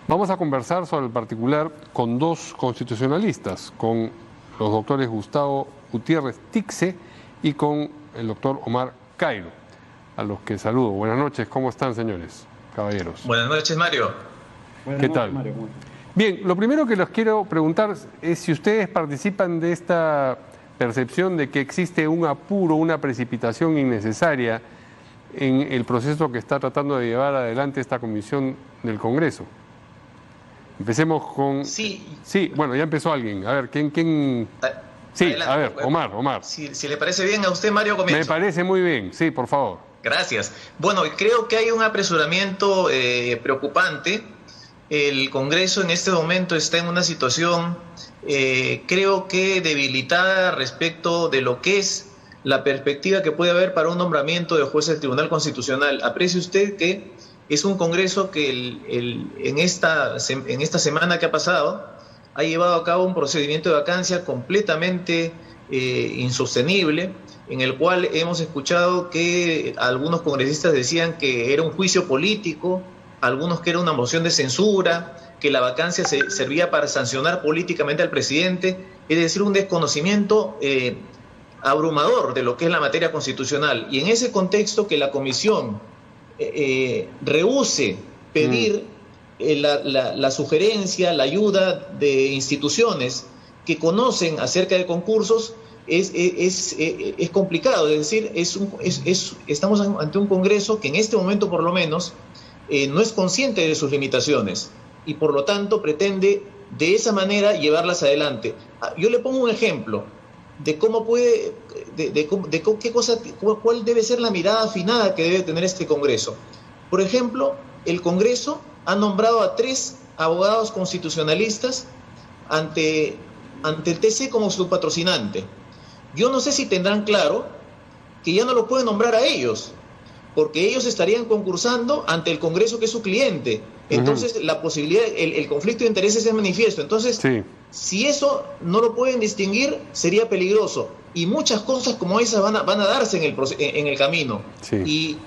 Vamos a conversar sobre el particular con dos constitucionalistas, con los doctores Gustavo Gutiérrez Tixe y con el doctor Omar Cairo, a los que saludo. Buenas noches, ¿cómo están, señores, caballeros? Buenas noches, Mario. ¿Qué tal? Mario, bien, lo primero que les quiero preguntar es si ustedes participan de esta percepción de que existe un apuro, una precipitación innecesaria en el proceso que está tratando de llevar adelante esta comisión del Congreso. Empecemos con... Sí, bueno, ya empezó alguien. A ver, ¿quién? Sí, adelante. A ver, Omar. Si le parece bien a usted, Mario, comienzo. Me parece muy bien, sí, por favor. Gracias. Bueno, creo que hay un apresuramiento preocupante. El Congreso en este momento está en una situación, creo que debilitada respecto de lo que es la perspectiva que puede haber para un nombramiento de jueces del Tribunal Constitucional. Aprecie usted que es un Congreso que en esta semana que ha pasado ha llevado a cabo un procedimiento de vacancia completamente insostenible, en el cual hemos escuchado que algunos congresistas decían que era un juicio político, algunos que era una moción de censura, que la vacancia servía para sancionar políticamente al presidente, es decir, un desconocimiento abrumador de lo que es la materia constitucional. Y en ese contexto que la comisión rehúse pedir la sugerencia, la ayuda de instituciones que conocen acerca de concursos, es complicado. Es decir, estamos ante un Congreso que en este momento por lo menos no es consciente de sus limitaciones y por lo tanto pretende de esa manera llevarlas adelante. Yo le pongo un ejemplo de cómo puede, cuál debe ser la mirada afinada que debe tener este Congreso. Por ejemplo, el Congreso ha nombrado a 3 abogados constitucionalistas ante el TC como su patrocinante. Yo no sé si tendrán claro que ya no lo pueden nombrar a ellos, porque ellos estarían concursando ante el Congreso, que es su cliente. Entonces, la posibilidad, el conflicto de intereses es manifiesto. Entonces, sí, si eso no lo pueden distinguir, sería peligroso. Y muchas cosas como esas van a darse en el camino. Sí. Y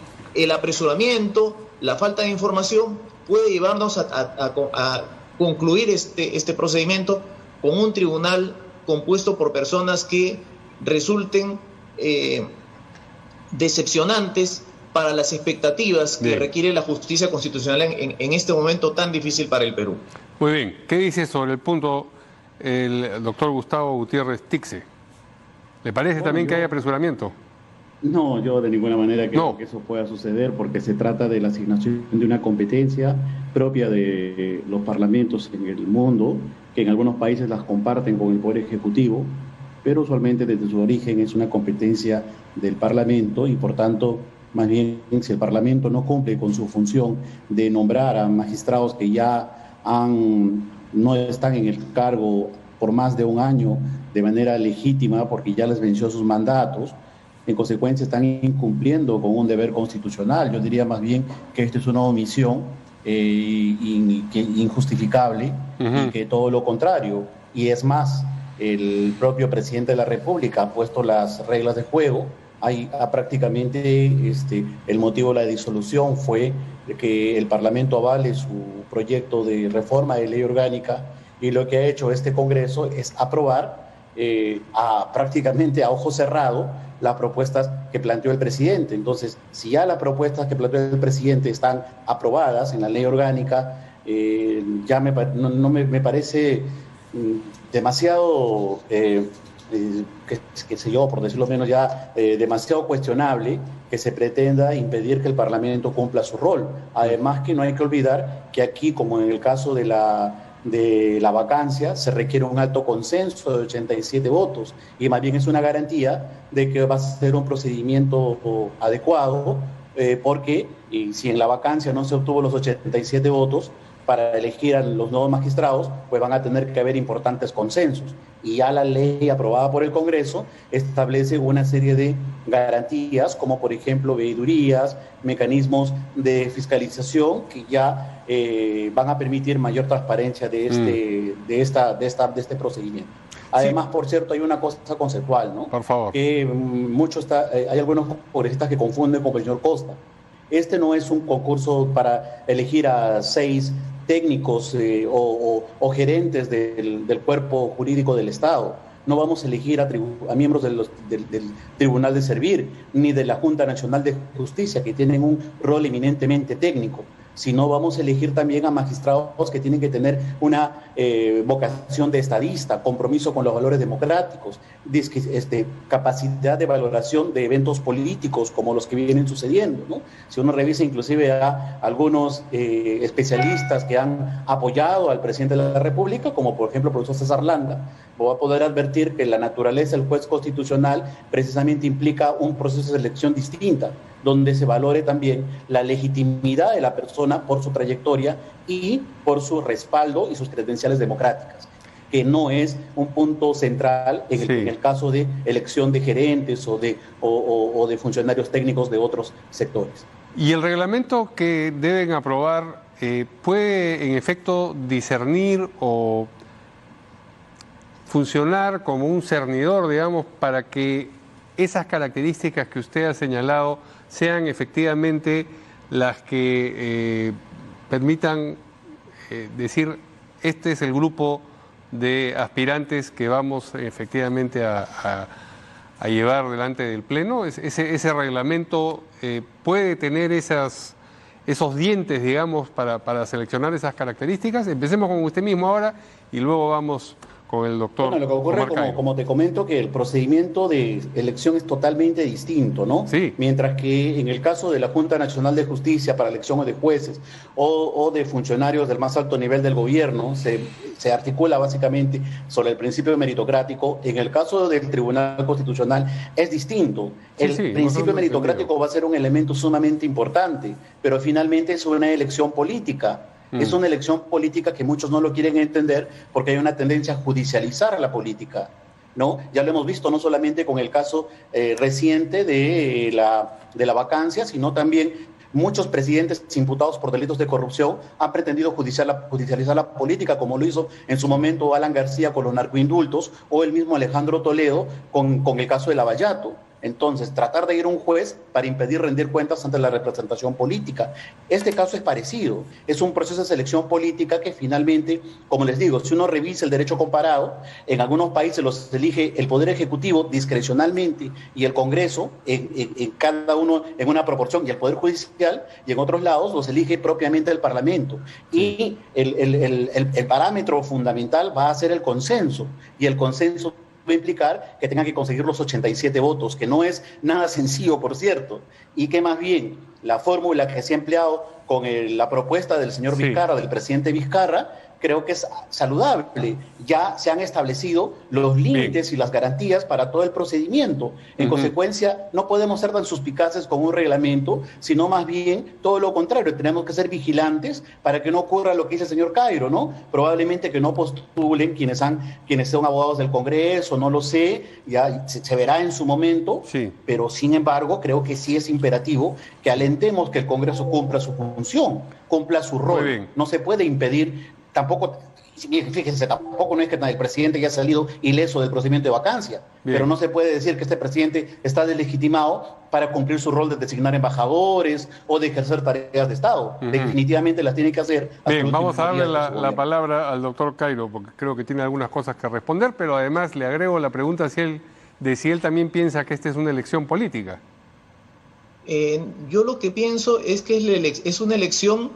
el apresuramiento, la falta de información, puede llevarnos a concluir este procedimiento con un tribunal compuesto por personas que resulten decepcionantes para las expectativas que requiere la justicia constitucional en este momento tan difícil para el Perú. Muy bien. ¿Qué dice sobre el punto el doctor Gustavo Gutiérrez Tixe? ¿Le parece también que hay apresuramiento? No, yo de ninguna manera creo que eso pueda suceder, porque se trata de la asignación de una competencia propia de los parlamentos en el mundo, que en algunos países las comparten con el Poder Ejecutivo, pero usualmente desde su origen es una competencia del Parlamento y por tanto, más bien, si el Parlamento no cumple con su función de nombrar a magistrados que ya no están en el cargo por más de un año de manera legítima porque ya les venció sus mandatos, en consecuencia están incumpliendo con un deber constitucional. Yo diría más bien que esto es una omisión injustificable y que todo lo contrario. Y es más, el propio presidente de la República ha puesto las reglas de juego. Prácticamente el motivo de la disolución fue que el Parlamento avale su proyecto de reforma de ley orgánica, y lo que ha hecho este Congreso es aprobar prácticamente a ojo cerrado las propuestas que planteó el presidente. Entonces, si ya las propuestas que planteó el presidente están aprobadas en la ley orgánica, ya me parece demasiado, qué sé yo, por decirlo menos, ya demasiado cuestionable que se pretenda impedir que el Parlamento cumpla su rol. Además, que no hay que olvidar que aquí, como en el caso de la vacancia, se requiere un alto consenso de 87 votos, y más bien es una garantía de que va a ser un procedimiento adecuado, porque si en la vacancia no se obtuvo los 87 votos para elegir a los nuevos magistrados, pues van a tener que haber importantes consensos. Y ya la ley aprobada por el Congreso establece una serie de garantías, como por ejemplo veedurías, mecanismos de fiscalización que ya van a permitir mayor transparencia de este procedimiento. Además, por cierto, hay una cosa conceptual, ¿no? Por favor. Que hay algunos congresistas que confunden con el señor Costa. Este no es un concurso para elegir a 6 técnicos o gerentes del cuerpo jurídico del Estado. No vamos a elegir a miembros del Tribunal de Servir, ni de la Junta Nacional de Justicia, que tienen un rol eminentemente técnico, sino vamos a elegir también a magistrados que tienen que tener una vocación de estadista, compromiso con los valores democráticos, capacidad de valoración de eventos políticos como los que vienen sucediendo, ¿no? Si uno revisa inclusive a algunos especialistas que han apoyado al presidente de la República, como por ejemplo el profesor César Landa, va a poder advertir que la naturaleza del juez constitucional precisamente implica un proceso de selección distinta, donde se valore también la legitimidad de la persona por su trayectoria y por su respaldo y sus credenciales democráticas, que no es un punto central en el caso de elección de gerentes o de funcionarios técnicos de otros sectores. ¿Y el reglamento que deben aprobar puede en efecto discernir o funcionar como un cernidor, digamos, para que esas características que usted ha señalado sean efectivamente las que permitan decir, este es el grupo de aspirantes que vamos efectivamente a llevar delante del Pleno? ¿Ese reglamento puede tener esos dientes, digamos, para seleccionar esas características? Empecemos con usted mismo ahora y luego vamos con el doctor. Bueno, lo que ocurre, como te comento, que el procedimiento de elección es totalmente distinto, ¿no? Sí. Mientras que en el caso de la Junta Nacional de Justicia para elección de jueces o de funcionarios del más alto nivel del gobierno, se articula básicamente sobre el principio meritocrático. En el caso del Tribunal Constitucional es distinto. El principio meritocrático va a ser un elemento sumamente importante, pero finalmente es una elección política. Es una elección política que muchos no lo quieren entender porque hay una tendencia a judicializar la política, ¿no? Ya lo hemos visto no solamente con el caso reciente de la vacancia, sino también muchos presidentes imputados por delitos de corrupción han pretendido judicializar la política, como lo hizo en su momento Alan García con los narcoindultos o el mismo Alejandro Toledo con el caso de Lavallato. Entonces, tratar de ir a un juez para impedir rendir cuentas ante la representación política. Este caso es parecido, es un proceso de selección política que finalmente, como les digo, si uno revisa el derecho comparado, en algunos países los elige el Poder Ejecutivo discrecionalmente y el Congreso, en cada uno en una proporción, y el Poder Judicial, y en otros lados los elige propiamente el Parlamento. Y el parámetro fundamental va a ser el consenso, y el consenso va a implicar que tengan que conseguir los 87 votos, que no es nada sencillo, por cierto, y que más bien la fórmula que se ha empleado con la propuesta del señor Vizcarra, del presidente Vizcarra, creo que es saludable. Ya se han establecido los límites y las garantías para todo el procedimiento. En consecuencia, no podemos ser tan suspicaces con un reglamento, sino más bien todo lo contrario. Tenemos que ser vigilantes para que no ocurra lo que dice el señor Cairo, ¿no? Probablemente que no postulen quienes son abogados del Congreso, no lo sé, ya se verá en su momento, pero sin embargo creo que sí es imperativo que alentemos que el Congreso cumpla su función, cumpla su rol. No se puede impedir. Tampoco, fíjense, tampoco no es que el presidente haya salido ileso del procedimiento de vacancia, pero no se puede decir que este presidente está deslegitimado para cumplir su rol de designar embajadores o de ejercer tareas de Estado. Definitivamente las tiene que hacer. Bien, vamos a darle la palabra al doctor Cairo, porque creo que tiene algunas cosas que responder, pero además le agrego la pregunta si él también piensa que esta es una elección política. Yo lo que pienso es que es una elección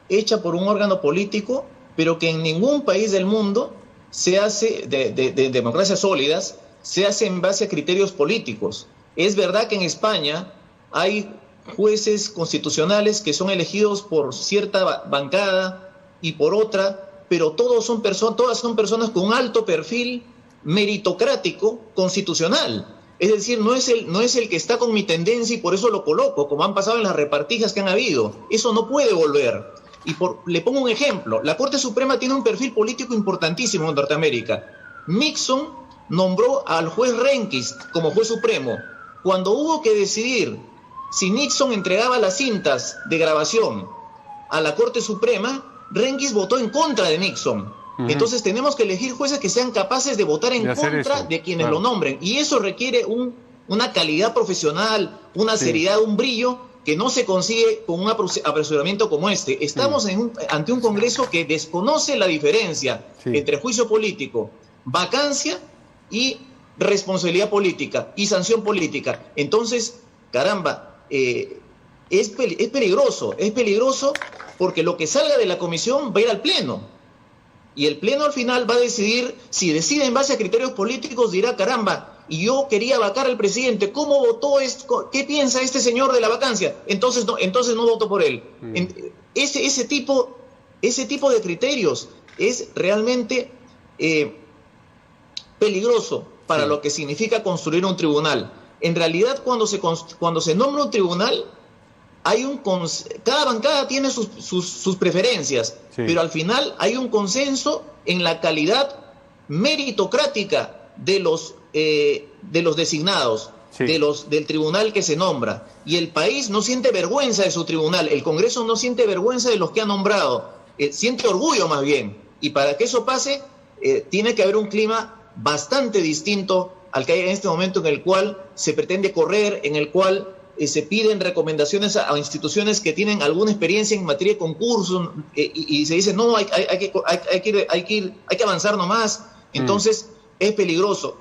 hecha por un órgano político, pero que en ningún país del mundo se hace, de democracias sólidas, se hace en base a criterios políticos. Es verdad que en España hay jueces constitucionales que son elegidos por cierta bancada y por otra, pero todas son personas con un alto perfil meritocrático constitucional. Es decir, no es el que está con mi tendencia y por eso lo coloco, como han pasado en las repartijas que han habido. Eso no puede volver. Le pongo un ejemplo. La Corte Suprema tiene un perfil político importantísimo en Norteamérica. Nixon nombró al juez Rehnquist como juez supremo. Cuando hubo que decidir si Nixon entregaba las cintas de grabación a la Corte Suprema, Rehnquist votó en contra de Nixon. Entonces tenemos que elegir jueces que sean capaces de votar en contra de quienes lo nombren. Y eso requiere una calidad profesional, una seriedad, un brillo que no se consigue con un apresuramiento como este. Estamos ante un Congreso que desconoce la diferencia entre juicio político, vacancia y responsabilidad política y sanción política. Entonces, caramba, es peligroso porque lo que salga de la comisión va a ir al Pleno. Y el Pleno al final va a decidir, si decide en base a criterios políticos, dirá, caramba, y yo quería vacar al presidente, ¿cómo votó esto? ¿Qué piensa este señor de la vacancia? Entonces no voto por él. Ese tipo de criterios es realmente peligroso para lo que significa construir un tribunal. En realidad, cuando se nombra un tribunal, cada bancada tiene sus preferencias, pero al final hay un consenso en la calidad meritocrática de los designados, del tribunal que se nombra. Y el país no siente vergüenza de su tribunal, el Congreso no siente vergüenza de los que ha nombrado, siente orgullo más bien. Y para que eso pase, tiene que haber un clima bastante distinto al que hay en este momento, en el cual se pretende correr, en el cual se piden recomendaciones a instituciones que tienen alguna experiencia en materia de concurso, y se dice, no, hay que avanzar nomás. Entonces, es peligroso.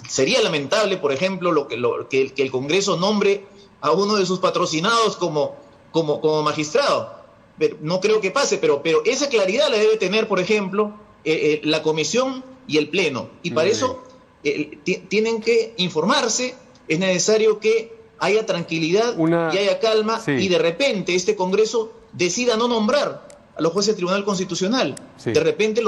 Sería lamentable, por ejemplo, que el Congreso nombre a uno de sus patrocinados como magistrado. Pero no creo que pase, pero esa claridad la debe tener, por ejemplo, la Comisión y el Pleno. Y para eso tienen que informarse, es necesario que haya tranquilidad y haya calma, y de repente este Congreso decida no nombrar a los jueces del Tribunal Constitucional. De repente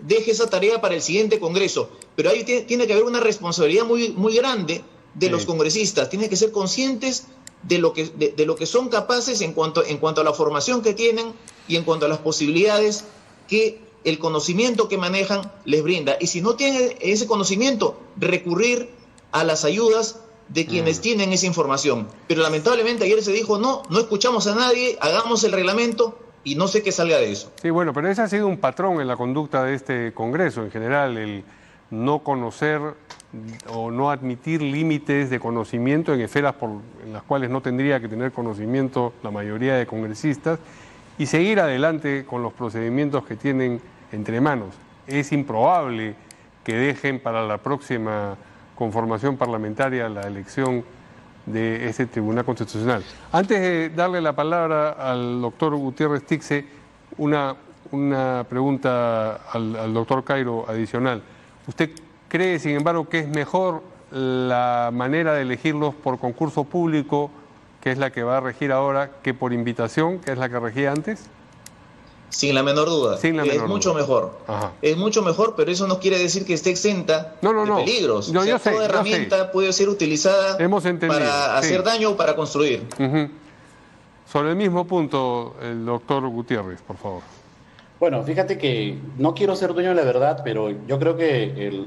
deje esa tarea para el siguiente Congreso. Pero ahí tiene que haber una responsabilidad muy, muy grande de los congresistas. Tienen que ser conscientes de lo que son capaces en cuanto a la formación que tienen y en cuanto a las posibilidades que el conocimiento que manejan les brinda. Y si no tienen ese conocimiento, recurrir a las ayudas de quienes tienen esa información. Pero lamentablemente ayer se dijo, no escuchamos a nadie, hagamos el reglamento, y no sé qué salga de eso. Sí, bueno, pero ese ha sido un patrón en la conducta de este Congreso en general, el no conocer o no admitir límites de conocimiento en esferas en las cuales no tendría que tener conocimiento la mayoría de congresistas, y seguir adelante con los procedimientos que tienen entre manos. Es improbable que dejen para la próxima conformación parlamentaria la elección de ese Tribunal Constitucional. Antes de darle la palabra al doctor Gutiérrez Tixe, una pregunta al doctor Cairo adicional. ¿Usted cree, sin embargo, que es mejor la manera de elegirlos por concurso público, que es la que va a regir ahora, que por invitación, que es la que regía antes? Sin la menor duda. Es mucho mejor. Ajá. Es mucho mejor, pero eso no quiere decir que esté exenta de peligros. Toda herramienta puede ser utilizada para hacer daño o para construir. Sobre el mismo punto, el doctor Gutiérrez, por favor. Bueno, fíjate que no quiero ser dueño de la verdad, pero yo creo que el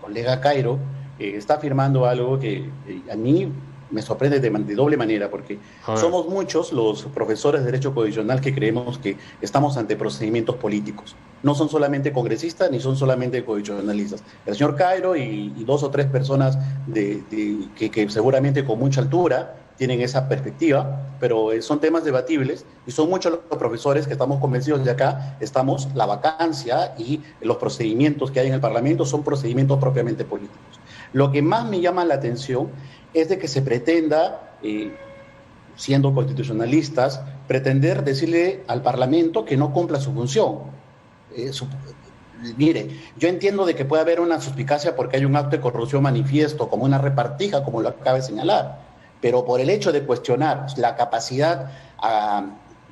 colega Cairo está afirmando algo que a mí me sorprende de doble manera, porque somos muchos los profesores de Derecho Constitucional que creemos que estamos ante procedimientos políticos. No son solamente congresistas ni son solamente constitucionalistas. El señor Cairo y dos o tres personas que seguramente con mucha altura tienen esa perspectiva, pero son temas debatibles y son muchos los profesores que estamos convencidos de acá, la vacancia y los procedimientos que hay en el Parlamento son procedimientos propiamente políticos. Lo que más me llama la atención es de que se pretenda, siendo constitucionalistas, pretender decirle al Parlamento que no cumpla su función. Mire, yo entiendo de que puede haber una suspicacia porque hay un acto de corrupción manifiesto, como una repartija, como lo acaba de señalar, pero por el hecho de cuestionar la capacidad,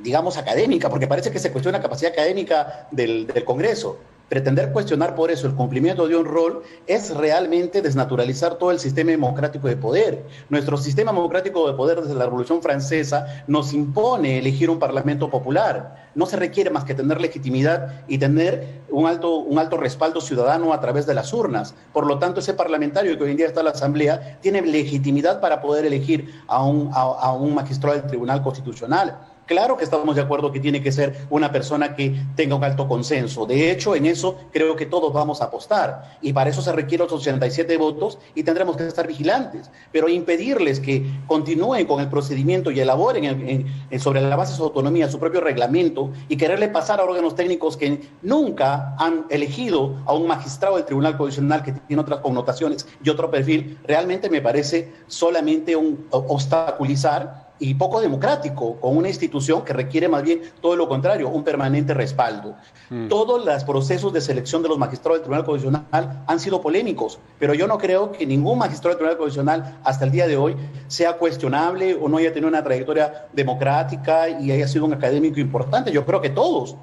digamos, académica, porque parece que se cuestiona la capacidad académica del Congreso, pretender cuestionar por eso el cumplimiento de un rol es realmente desnaturalizar todo el sistema democrático de poder. Nuestro sistema democrático de poder desde la Revolución Francesa nos impone elegir un parlamento popular. No se requiere más que tener legitimidad y tener un alto respaldo ciudadano a través de las urnas. Por lo tanto, ese parlamentario que hoy en día está en la Asamblea tiene legitimidad para poder elegir a un magistrado del Tribunal Constitucional. Claro que estamos de acuerdo que tiene que ser una persona que tenga un alto consenso. De hecho, en eso creo que todos vamos a apostar. Y para eso se requieren los 87 votos y tendremos que estar vigilantes. Pero impedirles que continúen con el procedimiento y elaboren sobre la base de su autonomía su propio reglamento y quererle pasar a órganos técnicos que nunca han elegido a un magistrado del Tribunal Constitucional que tiene otras connotaciones y otro perfil, realmente me parece solamente un obstaculizar y poco democrático, con una institución que requiere más bien todo lo contrario, un permanente respaldo. Todos los procesos de selección de los magistrados del Tribunal Constitucional han sido polémicos, pero yo no creo que ningún magistrado del Tribunal Constitucional hasta el día de hoy sea cuestionable o no haya tenido una trayectoria democrática y haya sido un académico importante. Yo creo que todos,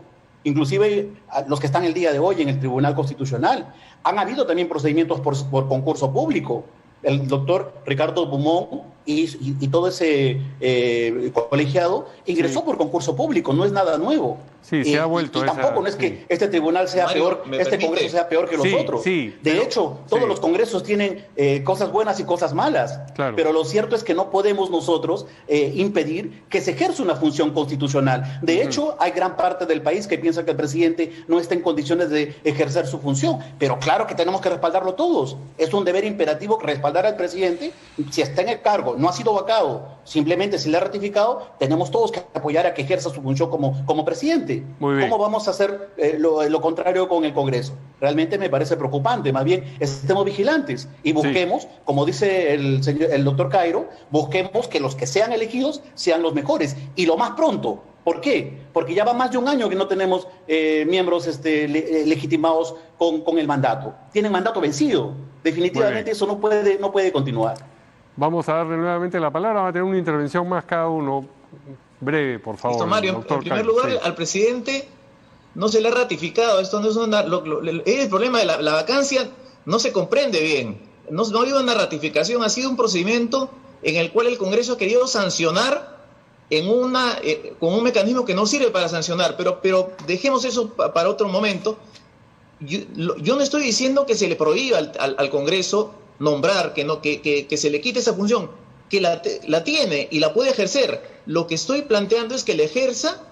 inclusive los que están el día de hoy en el Tribunal Constitucional, han habido también procedimientos por concurso público. El doctor Ricardo Bumón y todo ese colegiado ingresó por concurso público, no es nada nuevo. Sí, se ha vuelto. Y tampoco no es que este tribunal sea peor, Congreso sea peor que los otros. De hecho, todos los congresos tienen cosas buenas y cosas malas. Claro. Pero lo cierto es que no podemos nosotros impedir que se ejerza una función constitucional. De hecho, hay gran parte del país que piensa que el presidente no está en condiciones de ejercer su función. Pero claro que tenemos que respaldarlo todos. Es un deber imperativo respaldar al presidente si está en el cargo, no ha sido vacado, simplemente si le ha ratificado, tenemos todos que apoyar a que ejerza su función como presidente. ¿Cómo vamos a hacer lo contrario con el Congreso? Realmente me parece preocupante. Más bien, estemos vigilantes y busquemos, como dice el doctor Cairo, busquemos que los que sean elegidos sean los mejores y lo más pronto. ¿Por qué? Porque ya va más de un año que no tenemos miembros legitimados con el mandato. Tienen mandato vencido. Definitivamente eso no puede continuar. Vamos a darle nuevamente la palabra, va a tener una intervención más cada uno. Breve, por favor. Listo, Mario, en primer lugar, al presidente no se le ha ratificado. Esto no es el problema de la vacancia, no se comprende bien. No ha habido una ratificación, ha sido un procedimiento en el cual el Congreso ha querido sancionar con un mecanismo que no sirve para sancionar, pero dejemos eso para otro momento. Yo no estoy diciendo que se le prohíba al Congreso nombrar, que se le quite esa función, que la tiene y la puede ejercer. Lo que estoy planteando es que la ejerza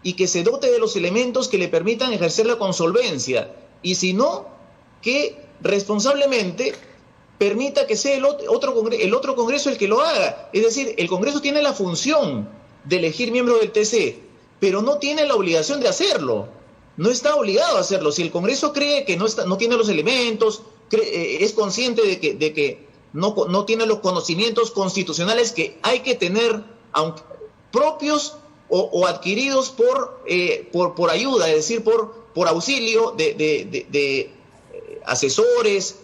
y que se dote de los elementos que le permitan ejercerla con solvencia, y si no, que responsablemente permita que sea el otro Congreso el que lo haga. Es decir, el Congreso tiene la función de elegir miembros del TC, pero no tiene la obligación de hacerlo. No está obligado a hacerlo. Si el Congreso cree que no tiene los elementos, es consciente de que no tiene los conocimientos constitucionales que hay que tener, aunque propios o adquiridos por ayuda, es decir, por auxilio de asesores,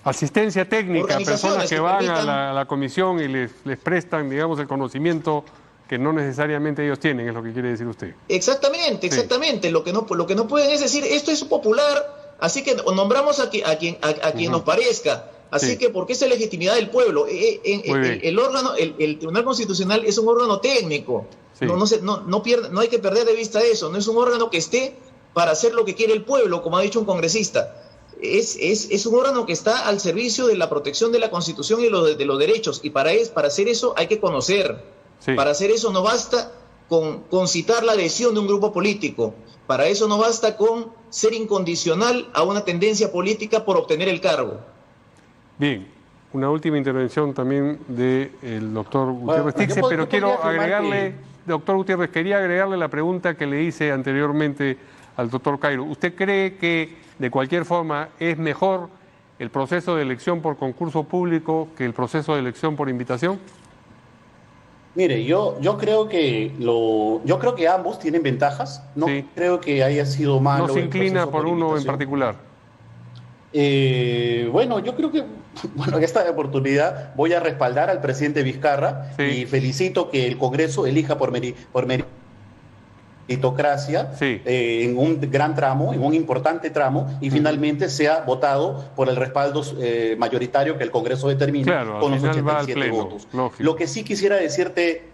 asistencia técnica, personas que van a la comisión y les prestan, digamos, el conocimiento que no necesariamente ellos tienen, es lo que quiere decir usted. Exactamente. Sí. Lo que no pueden es decir, esto es popular, así que nombramos a quien nos parezca. Así que, porque esa es legitimidad del pueblo. El Tribunal Constitucional es un órgano técnico. Sí. No hay que perder de vista eso. No es un órgano que esté para hacer lo que quiere el pueblo, como ha dicho un congresista. Es un órgano que está al servicio de la protección de la Constitución y de los derechos. Y para hacer eso hay que conocer. Sí. Para hacer eso no basta con citar la adhesión de un grupo político. Para eso no basta con ser incondicional a una tendencia política por obtener el cargo. Bien, una última intervención también del doctor Gutiérrez Tixe, pero quiero agregarle, doctor Gutiérrez, quería agregarle la pregunta que le hice anteriormente al doctor Cairo. ¿Usted cree que de cualquier forma es mejor el proceso de elección por concurso público que el proceso de elección por invitación? Mire, yo creo que ambos tienen ventajas. No creo que haya sido malo. ¿No se inclina por uno en particular? Bueno, yo creo que en esta oportunidad voy a respaldar al presidente Vizcarra y felicito que el Congreso elija por meritos meritocracia en un gran tramo, en un importante tramo, y finalmente sea votado por el respaldo mayoritario que el Congreso determine con los 87 votos. Lógico. Lo que sí quisiera decirte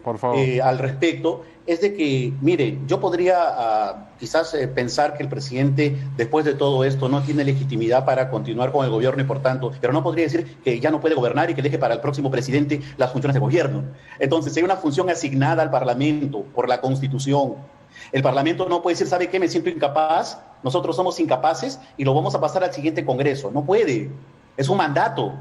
al respecto es de que, mire, yo podría quizás pensar que el presidente, después de todo esto, no tiene legitimidad para continuar con el gobierno y por tanto, pero no podría decir que ya no puede gobernar y que deje para el próximo presidente las funciones de gobierno. Entonces, hay una función asignada al Parlamento por la Constitución. El Parlamento no puede decir, ¿sabe qué? Me siento incapaz, nosotros somos incapaces y lo vamos a pasar al siguiente Congreso. No puede. Es un mandato,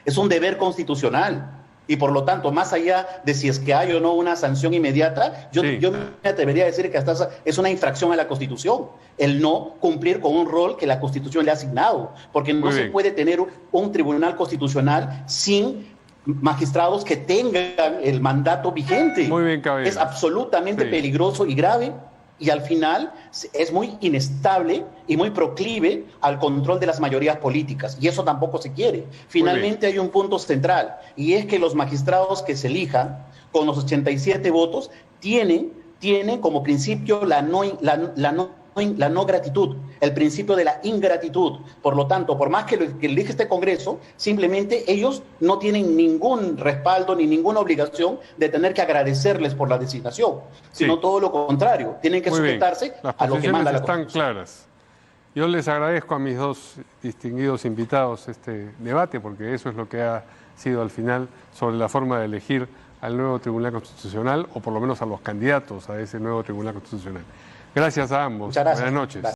es un deber constitucional. Y por lo tanto, más allá de si es que hay o no una sanción inmediata, yo me atrevería a decir que hasta es una infracción a la Constitución, el no cumplir con un rol que la Constitución le ha asignado, porque no se puede tener un tribunal constitucional sin magistrados que tengan el mandato vigente. Muy bien, caballero. Es absolutamente peligroso y grave, y al final es muy inestable y muy proclive al control de las mayorías políticas, y eso tampoco se quiere. Finalmente hay un punto central, y es que los magistrados que se elijan con los 87 votos tienen como principio la no gratitud, el principio de la ingratitud. Por lo tanto, por más que elige este Congreso, simplemente ellos no tienen ningún respaldo ni ninguna obligación de tener que agradecerles por la designación, sino todo lo contrario, tienen que sujetarse a lo que manda la Constitución. Están claras. Yo les agradezco a mis dos distinguidos invitados este debate, porque eso es lo que ha sido al final sobre la forma de elegir al nuevo Tribunal Constitucional, o por lo menos a los candidatos a ese nuevo Tribunal Constitucional. Gracias a ambos. Muchas gracias. Buenas noches.